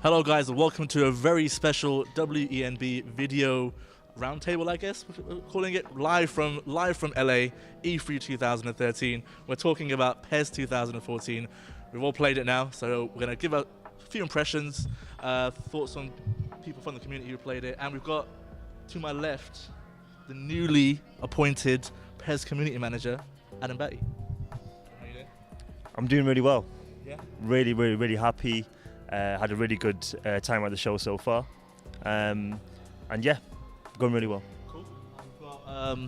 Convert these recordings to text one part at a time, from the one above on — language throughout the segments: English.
Hello guys and welcome to a very special WENB video roundtable, I guess we're calling it, live from LA, E3 2013. We're talking about PES 2014. We've all played it now, so we're going to give a few impressions, thoughts on people from the community who played it, and we've got to my left the newly appointed PES Community Manager, Adam Bhatti. How are you doing? I'm doing really well. Yeah? Really happy. Had a really good time at the show so far, and yeah, going really well. Cool. We've got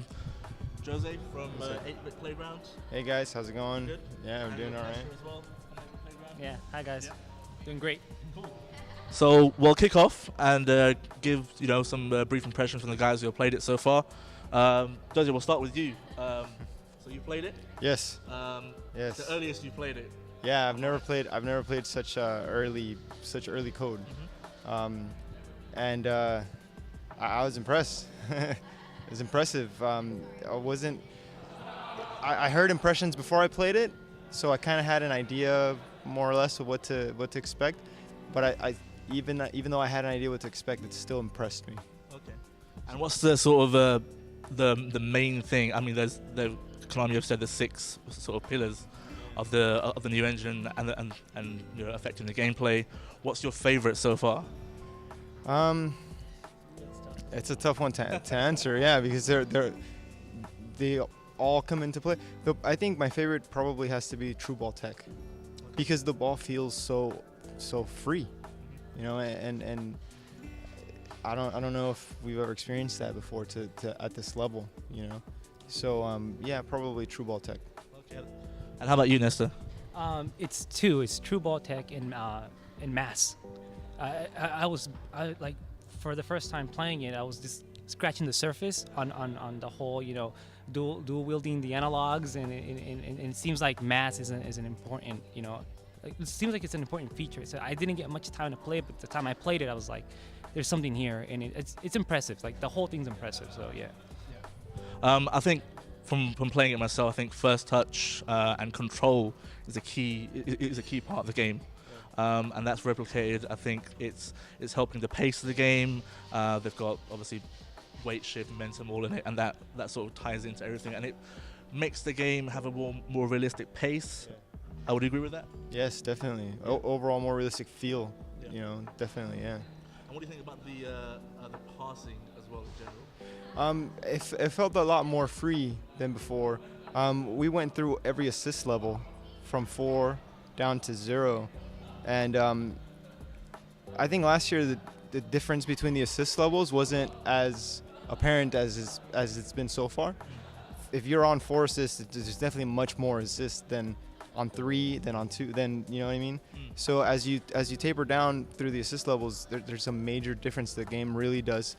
Jose from 8-Bit Playground. Hey guys, how's it going? Good. Yeah, I'm doing all right. As well, from 8-Bit Playground. Yeah, hi guys. Yeah. Doing great. Cool. So we'll kick off and give some brief impressions from the guys who have played it so far. Jose, we'll start with you. So you played it? Yes. Yes. The earliest you played it. Yeah, I've never played such early code, and I was impressed. It was impressive. I heard impressions before I played it, so I kind of had an idea more or less of what to expect. But even though I had an idea what to expect, it still impressed me. Okay. And what's the sort of the main thing? I mean, Konami have said the 6 sort of pillars of the new engine and affecting the gameplay. What's your favorite so far? It's a tough one to answer, yeah, because they all come into play. I think my favorite probably has to be True Ball Tech, because the ball feels so free, and I don't know if we've ever experienced that before to at this level, So yeah, probably True Ball Tech. Okay. And how about you, Nesta? It's two. It's True Ball Tech and Mass. I was for the first time playing it, I was just scratching the surface on the whole, dual wielding the analogs, and it seems like Mass is an important, it seems like it's an important feature. So I didn't get much time to play it, but the time I played it, I was like, there's something here, and it's impressive. Like the whole thing's impressive. So yeah. I think from playing it myself, I think first touch and control is a key part of the game, and that's replicated. I think it's helping the pace of the game. They've got obviously weight shift, momentum, all in it, and that sort of ties into everything, and it makes the game have a more realistic pace. Yeah. I would agree with that. Yes, definitely. Yeah. Overall, more realistic feel. Yeah. Definitely, yeah. And what do you think about the passing as well in general? It felt a lot more free than before. We went through every assist level from 4 down to 0, and I think last year the difference between the assist levels wasn't as apparent as it's been so far. If you're on 4 assists, there's definitely much more assists than on 3, than on 2, then you know what I mean. So as you taper down through the assist levels, there's a major difference. The game really does.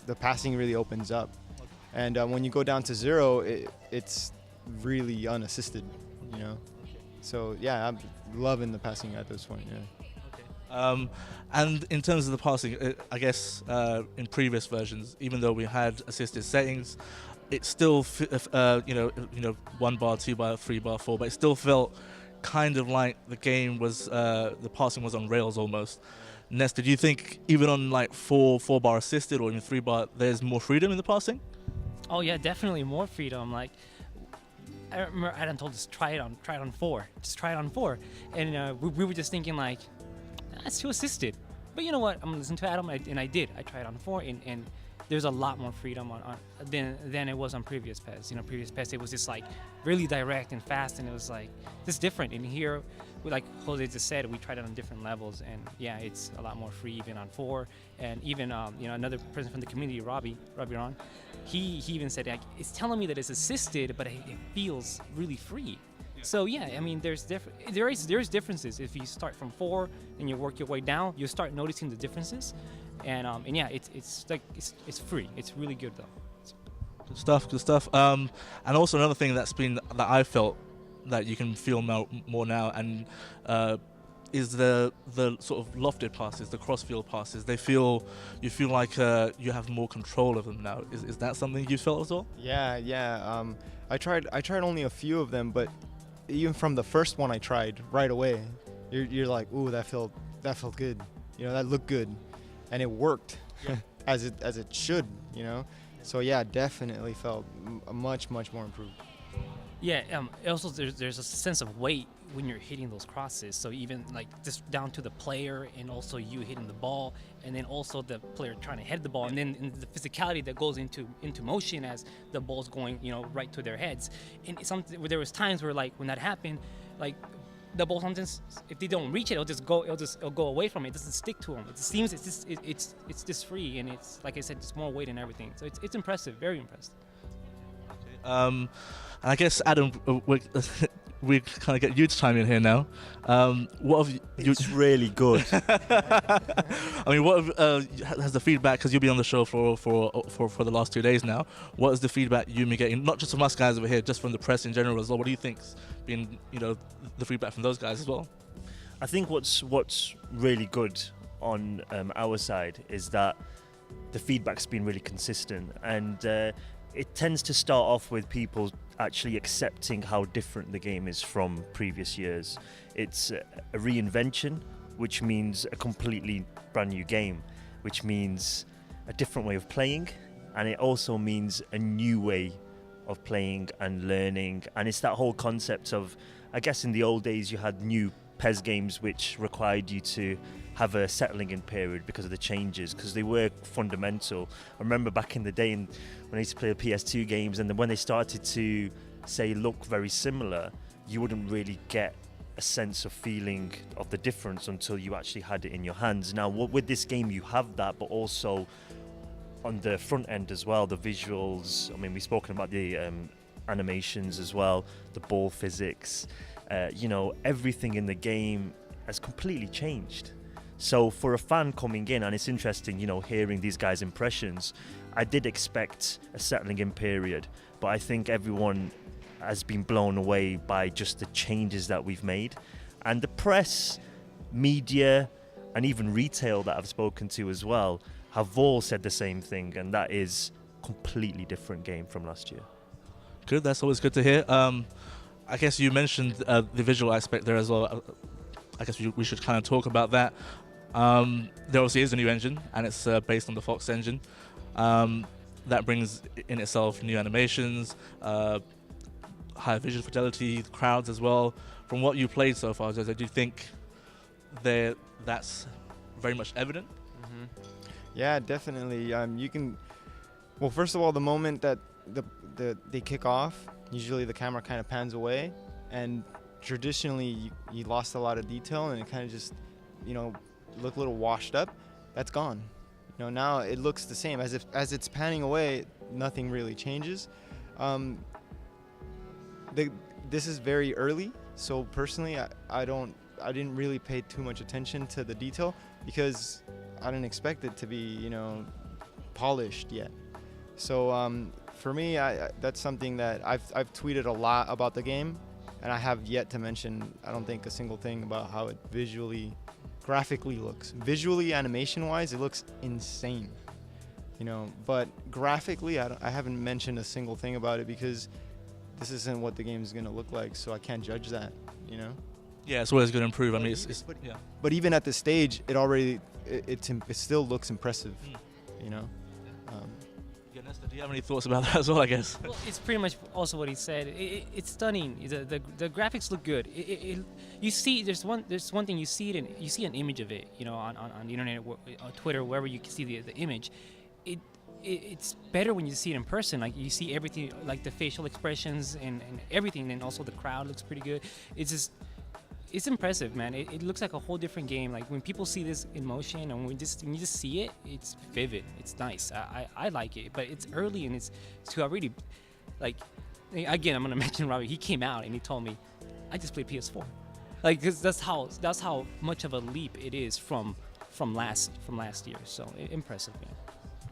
The passing really opens up, and when you go down to 0, it's really unassisted, So yeah, I'm loving the passing at this point. Yeah. Okay. And in terms of the passing, I guess in previous versions, even though we had assisted settings, it still 1 bar, 2 bar, 3 bar, 4, but it still felt kind of like the game was the passing was on rails almost. Nesta, do you think even on like 4 bar assisted or even 3 bar, there's more freedom in the passing? Oh yeah, definitely more freedom. Like I remember Adam told us try it on 4, just try it on 4, and we were just thinking like that's too assisted. But you know what? I'm gonna listen to Adam, and I did. I tried on 4, and there's a lot more freedom than it was on previous PES. Previous PES it was just like really direct and fast, and it was like this different. And here, like Jose just said, we tried it on different levels, and yeah, it's a lot more free even on 4. And even another person from the community, Robbie Ron, he even said like it's telling me that it's assisted, but it feels really free. So yeah, I mean, there's differences. If you start from 4 and you work your way down, you start noticing the differences, and yeah, it's free. It's really good though. Good stuff. And also another thing that I felt that you can feel more now, and is the sort of lofted passes, the Crossfield passes. You feel like you have more control of them now. Is that something you felt as well? Yeah. I tried only a few of them, but even from the first one I tried right away, you're like, ooh, that felt good. that looked good, and it worked as it should, So yeah, definitely felt much more improved. Yeah, also there's a sense of weight when you're hitting those crosses. So even like just down to the player, and also you hitting the ball, and then also the player trying to head the ball, and then the physicality that goes into motion as the ball's going, right to their heads. And there was times where, like, when that happened, like, the ball sometimes, if they don't reach it, it'll go away from it. It doesn't stick to them. It seems it's just free, and it's, like I said, it's more weight and everything. So it's impressive, very impressive. And I guess, Adam, we kind of get you to chime in here now. What have you? It's really good. I mean, what has the feedback? Because you'll be on the show for the last 2 days now. What is the feedback you've been getting? Not just from us guys over here, just from the press in general as well. What do you think's been, the feedback from those guys as well? I think what's really good on our side is that the feedback's been really consistent, and it tends to start off with people actually accepting how different the game is from previous years. It's a reinvention, which means a completely brand new game, which means a different way of playing, and it also means a new way of playing and learning. And it's that whole concept of, I guess in the old days you had new PES games which required you to have a settling in period because of the changes, because they were fundamental. I remember back in the day when I used to play the PS2 games, and then when they started to, say, look very similar, you wouldn't really get a sense of feeling of the difference until you actually had it in your hands. Now with this game you have that, but also on the front end as well, the visuals. I mean, we've spoken about the animations as well, the ball physics, everything in the game has completely changed. So for a fan coming in, and it's interesting, hearing these guys' impressions, I did expect a settling in period, but I think everyone has been blown away by just the changes that we've made. And the press, media, and even retail that I've spoken to as well have all said the same thing, and that is a completely different game from last year. Good, that's always good to hear. I guess you mentioned the visual aspect there as well. I guess we should kind of talk about that. There obviously is a new engine, and it's based on the Fox engine. That brings in itself new animations, higher visual fidelity, crowds as well. From what you played so far, Jose, do you think that's very much evident? Mm-hmm. Yeah, definitely. You can. Well, first of all, the moment that they kick off, usually the camera kind of pans away, and traditionally you lost a lot of detail, and it kind of just, looked a little washed up. That's gone. Now it looks the same. As it's panning away, nothing really changes. This is very early, so personally, I didn't really pay too much attention to the detail because I didn't expect it to be, polished yet. So for me, that's something that I've tweeted a lot about the game, and I have yet to mention, I don't think, a single thing about how it graphically looks. Visually, animation-wise, it looks insane. But graphically, I haven't mentioned a single thing about it because this isn't what the game is going to look like, so I can't judge that, Yeah, it's always going to improve. I mean, yeah. But even at this stage, it still looks impressive, Yeah, Nestor, do you have any thoughts about that as well, I guess? Well, it's pretty much also what he said. It's stunning. The graphics look good. You see, there's one thing, you see an image of it, on the internet, on Twitter, wherever you can see the image. It's better when you see it in person. Like, you see everything, like the facial expressions and everything, and also the crowd looks pretty good. It's impressive, man. It looks like a whole different game. Like, when people see this in motion, and when you just see it, it's vivid. It's nice. I like it, but it's early, and it's to already, like, again, I'm gonna mention Robbie. He came out and he told me, I just played PS4. Like, 'cause that's how much of a leap it is from last year. So impressive, man.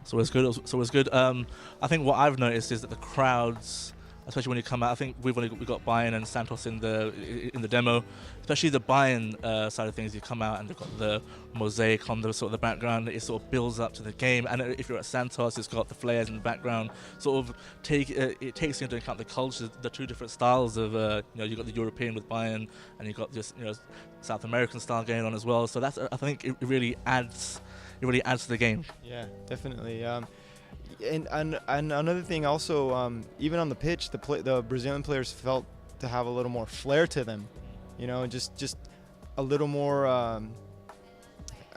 So it's good. I think what I've noticed is that the crowds especially when you come out. I think we got Bayern and Santos in the demo, especially the Bayern side of things. You come out and they've got the mosaic on the sort of the background. It sort of builds up to the game. And if you're at Santos, it's got the flares in the background. Sort of it takes into account the cultures, the two different styles of you've got the European with Bayern, and you've got this South American style going on as well. So that's, I think it really adds to the game. Yeah, definitely. And another thing also, even on the pitch, the Brazilian players felt to have a little more flair to them, just a little more, I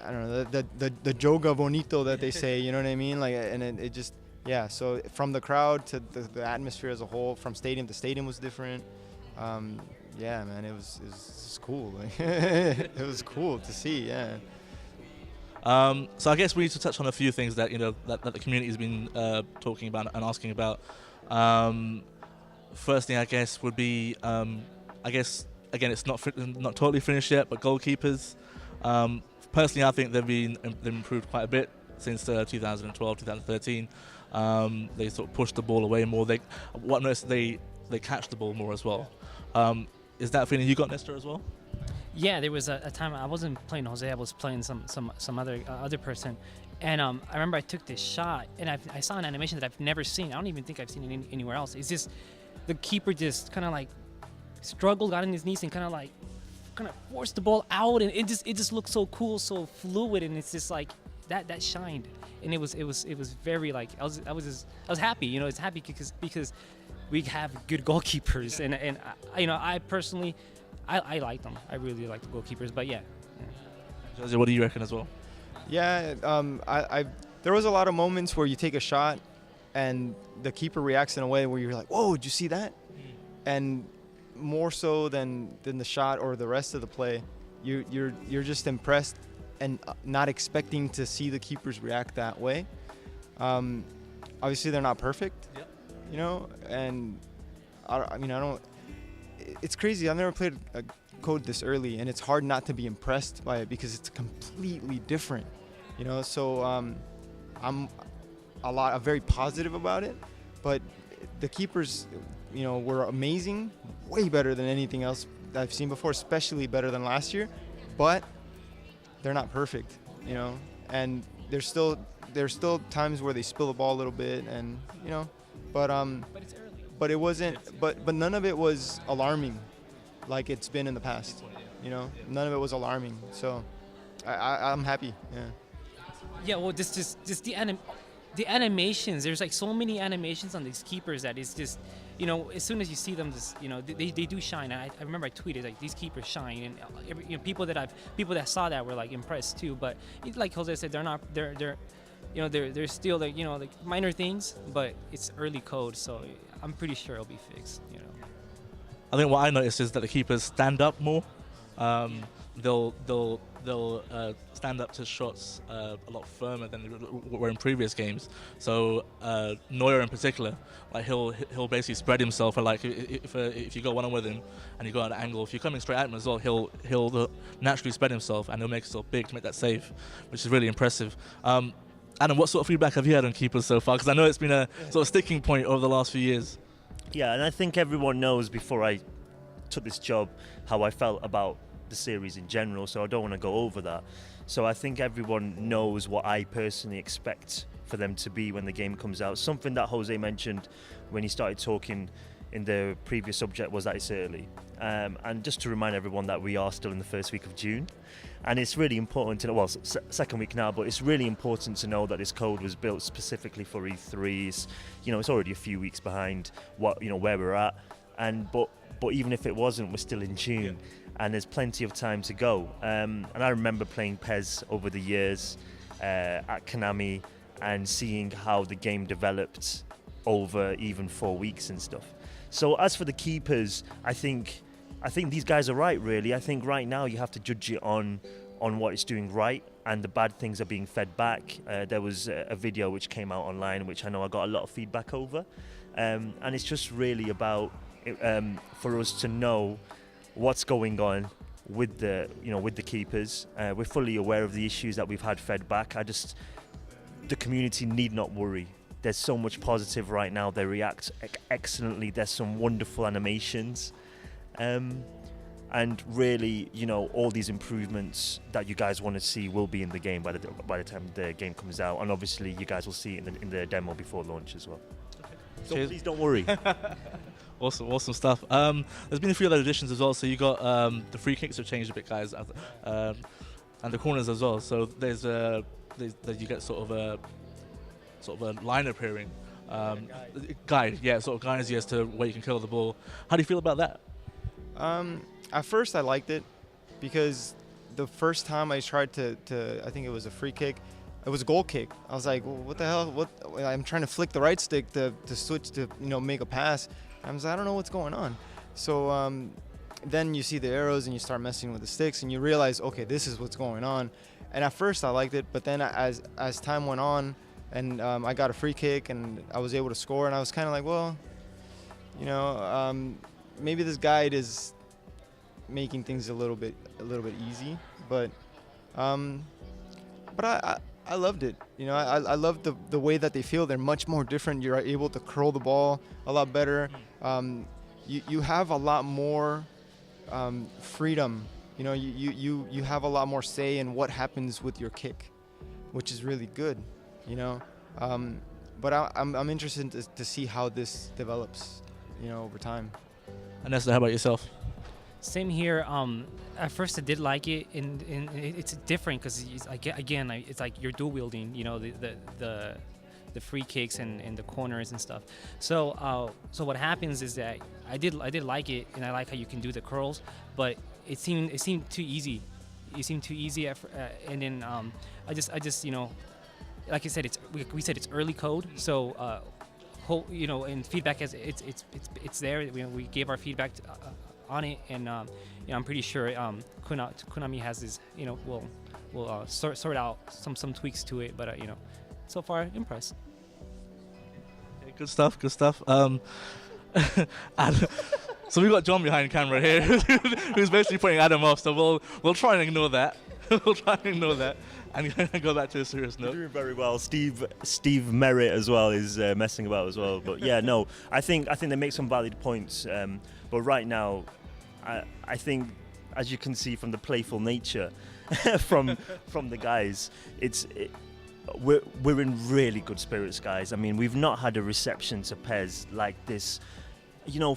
don't know, the joga bonito that they say, you know what I mean? Like, and it just, yeah. So from the crowd to the atmosphere as a whole, from stadium to stadium was different. Yeah, man, it was cool. It was cool to see. Yeah. So I guess we need to touch on a few things that that the community has been talking about and asking about. First thing I guess would be, I guess again it's not totally finished yet, but goalkeepers. Personally, I think they've improved quite a bit since 2012, 2013. They sort of pushed the ball away more. They catch the ball more as well. Is that a feeling you got, Nestor, as well? Yeah, there was a time I wasn't playing Jose. I was playing some other person, and I remember I took this shot, and I saw an animation that I've never seen. I don't even think I've seen it anywhere else. It's just the keeper just kind of like struggled, got on his knees, and kind of forced the ball out, and it just looked so cool, so fluid, and it's just like that shined, and it was very like I was happy. It's happy because we have good goalkeepers, and I personally. I like them. I really like the goalkeepers, but yeah. Jose, what do you reckon as well? Yeah, there was a lot of moments where you take a shot and the keeper reacts in a way where you're like, whoa, did you see that? And more so than the shot or the rest of the play, you're just impressed and not expecting to see the keepers react that way. Obviously, they're not perfect, and I don't. It's crazy. I've never played a code this early, and it's hard not to be impressed by it because it's completely different, So I'm very positive about it. But the keepers, were amazing, way better than anything else that I've seen before, especially better than last year. But they're not perfect, And there's still times where they spill the ball a little bit, and but it's early. But it wasn't. But none of it was alarming, like it's been in the past. None of it was alarming. So, I'm happy. Yeah. Yeah. Well, just the animations. There's like so many animations on these keepers that it's just, as soon as you see them, just they do shine. And I remember I tweeted like these keepers shine, and people that saw that were like impressed too. But like Jose said, they're still like minor things, but it's early code, so I'm pretty sure it'll be fixed. I think what I noticed is that the keepers stand up more. They'll stand up to shots a lot firmer than they were in previous games. So Neuer in particular, like he'll basically spread himself. Like if you go one-on with him and you go at an angle, if you're coming straight at him as well, he'll naturally spread himself and he'll make himself big to make that save, which is really impressive. Adam, what sort of feedback have you had on keepers so far? Because I know it's been a sort of sticking point over the last few years. Yeah, and I think everyone knows before I took this job how I felt about the series in general, so I don't want to go over that. So I think everyone knows what I personally expect for them to be when the game comes out. Something that Jose mentioned when he started talking in the previous subject was that it's early. And just to remind everyone that we are still in the first week of June. And it's really important to know, second week now, but it's really important to know that this code was built specifically for E3s. It's already a few weeks behind where we're at. But even if it wasn't, we're still in June. And there's plenty of time to go. And I remember playing PES over the years at Konami and seeing how the game developed over even 4 weeks and stuff. So as for the keepers, I think these guys are right, really. I think right now you have to judge it on what it's doing right, and the bad things are being fed back. There was a video which came out online, which I know I got a lot of feedback over. And it's just really about for us to know what's going on with the keepers. We're fully aware of the issues that we've had fed back. The community need not worry There's so much positive right now. They react excellently. There's some wonderful animations. And really, you know, all these improvements that you guys want to see will be in the game by the time the game comes out. And obviously, you guys will see it in the demo before launch as well. So Cheers. please don't worry. Awesome stuff. There's been a few other additions as well. So you got the free kicks have changed a bit, guys, and the corners as well. So there's you get sort of a line appearing, guide, sort of guides you as to where you can kill the ball. How do you feel about that? At first, I liked it because the first time I tried to I think it was a free kick. It was a goal kick. I was like, well, what the hell? What? I'm trying to flick the right stick to switch to make a pass. I was like, I don't know what's going on. So then you see the arrows and you start messing with the sticks and you realize, okay, this is what's going on. And at first I liked it, but then as time went on and I got a free kick and I was able to score, and I was kind of like, well, maybe this guide is making things a little bit easy, but I loved it. I loved the way that they feel. They're much more different. You're able to curl the ball a lot better. You have a lot more freedom. You have a lot more say in what happens with your kick, which is really good. But I'm interested to see how this develops, over time. And Nesta, how about yourself? Same here. At first, I did like it, and it's different because it's like you're dual wielding. The free kicks and the corners and stuff. So what happens is that I did like it, and I like how you can do the curls, but it seemed too easy. It seemed too easy, and then I just like I said, we said it's early code, so and feedback it's there. We gave our feedback on it, and I'm pretty sure Konami has his will sort out some tweaks to it, but so far impressed. Okay, good stuff. So we've got John behind camera here, who's basically putting Adam off. So we'll try and ignore that. And go back to a serious note. You're doing very well. Steve Merritt as well is messing about as well. But yeah, no, I think they make some valid points. But right now, I think, as you can see from the playful nature from the guys, we're in really good spirits, guys. I mean, we've not had a reception to PES like this.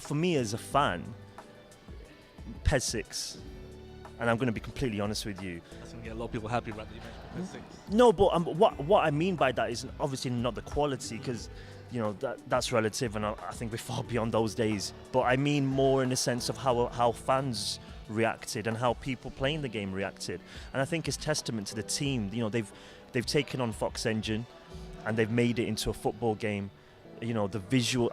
For me as a fan, PES 6, and I'm going to be completely honest with you. That's going to get a lot of people happy about the PES 6. No, but what I mean by that is obviously not the quality, because that's relative, and I think we're far beyond those days. But I mean more in the sense of how fans reacted and how people playing the game reacted. And I think it's testament to the team. They've taken on Fox Engine, and they've made it into a football game. The visual,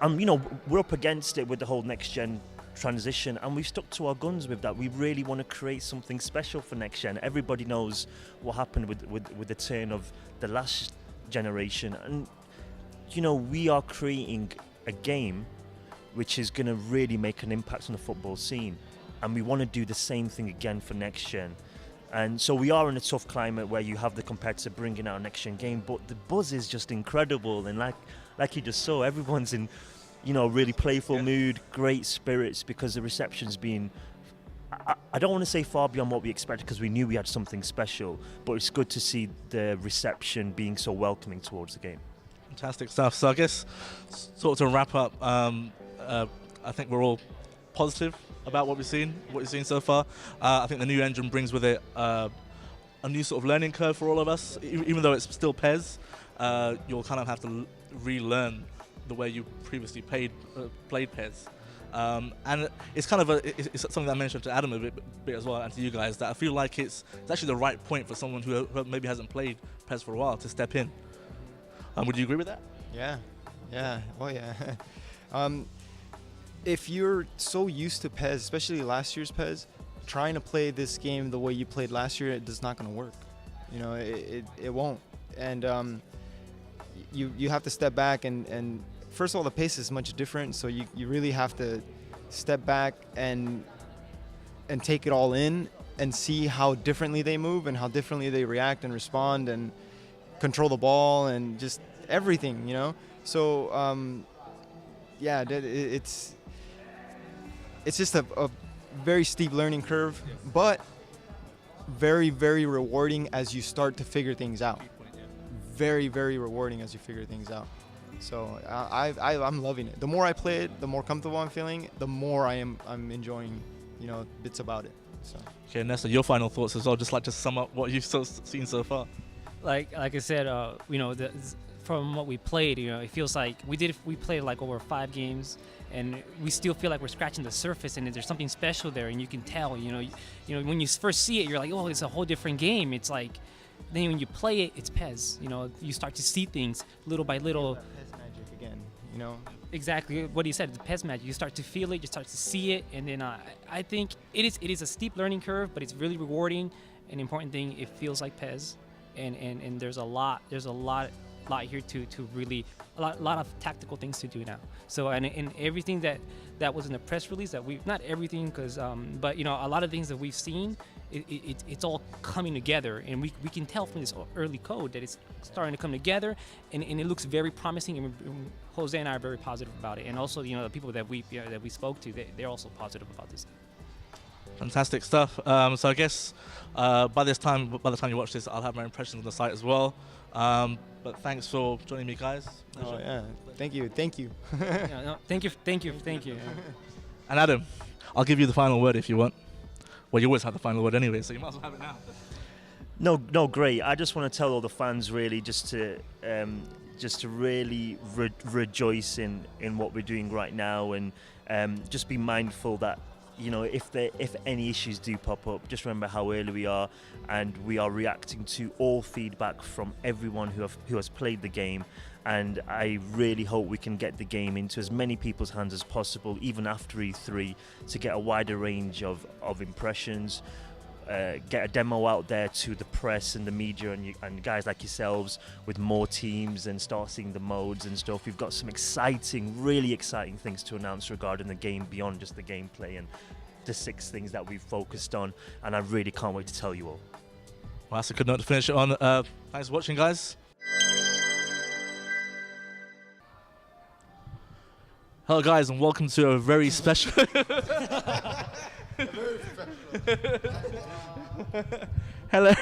we're up against it with the whole next gen transition, and we've stuck to our guns with that. We really want to create something special for next gen. Everybody knows what happened with the turn of the last generation, and we are creating a game which is going to really make an impact on the football scene, and we want to do the same thing again for next gen. And so we are in a tough climate where you have the competitor bringing out a next gen game, but the buzz is just incredible, and like you just saw, everyone's in really playful mood, great spirits, because the reception's been, I don't want to say far beyond what we expected, because we knew we had something special, but it's good to see the reception being so welcoming towards the game. Fantastic stuff. So I guess, sort of to wrap up, I think we're all positive about what we've seen so far. I think the new engine brings with it a new sort of learning curve for all of us. Even though it's still PES, you'll kind of have to relearn the way you previously played PES. And it's kind of it's something that I mentioned to Adam a bit as well, and to you guys, that I feel like it's actually the right point for someone who maybe hasn't played PES for a while to step in. Would you agree with that? Yeah. Oh yeah. If you're so used to PES, especially last year's PES, trying to play this game the way you played last year, it's not going to work. It won't. And you have to step back, and first of all, the pace is much different, so you really have to step back and take it all in and see how differently they move and how differently they react and respond, and control the ball and just everything, you know. So yeah, it's just a very steep learning curve, but very, very rewarding as you start to figure things out. Very, very rewarding as you figure things out. So I'm loving it. The more I play it, the more comfortable I'm feeling, the more I'm enjoying, you know, bits about it. So. Okay, Nessa, your final thoughts as well, just like to sum up what you've seen so far. Like I said, you know, from what we played, you know, it feels like we played like over 5 games, and we still feel like we're scratching the surface, and there's something special there, and you can tell, you know, when you first see it, you're like, oh, it's a whole different game. It's like, then when you play it, it's PES. You know, you start to see things little by little. PES magic again, you know. Exactly what he said, the PES magic. You start to feel it, you start to see it, and then I think it is a steep learning curve, but it's really rewarding. An important thing, it feels like PES, and there's a lot here to really a lot of tactical things to do now. So and everything that was in the press release that we, not everything, because but you know, a lot of things that we've seen, it's all coming together, and we can tell from this early code that it's starting to come together, and it looks very promising, and Jose and I are very positive about it, and also, you know, the people that we spoke to, they're also positive about this. Fantastic stuff. So I guess by the time you watch this, I'll have my impressions on the site as well. But thanks for joining me, guys. Oh yeah, thank you. Yeah, no, thank you. And Adam, I'll give you the final word if you want. Well, you always have the final word anyway, so you might as well have it now. No, great. I just want to tell all the fans really just to really rejoice in what we're doing right now, and just be mindful that, you know, if any issues do pop up, just remember how early we are, and we are reacting to all feedback from everyone who has played the game. And I really hope we can get the game into as many people's hands as possible, even after E3, to get a wider range of impressions, get a demo out there to the press and the media and guys like yourselves with more teams, and start seeing the modes and stuff. We've got some really exciting things to announce regarding the game beyond just the gameplay and the 6 things that we've focused on, and I really can't wait to tell you all. Well, that's a good note to finish it on. Thanks for watching, guys. Hello, guys, and welcome to a very special... Hello.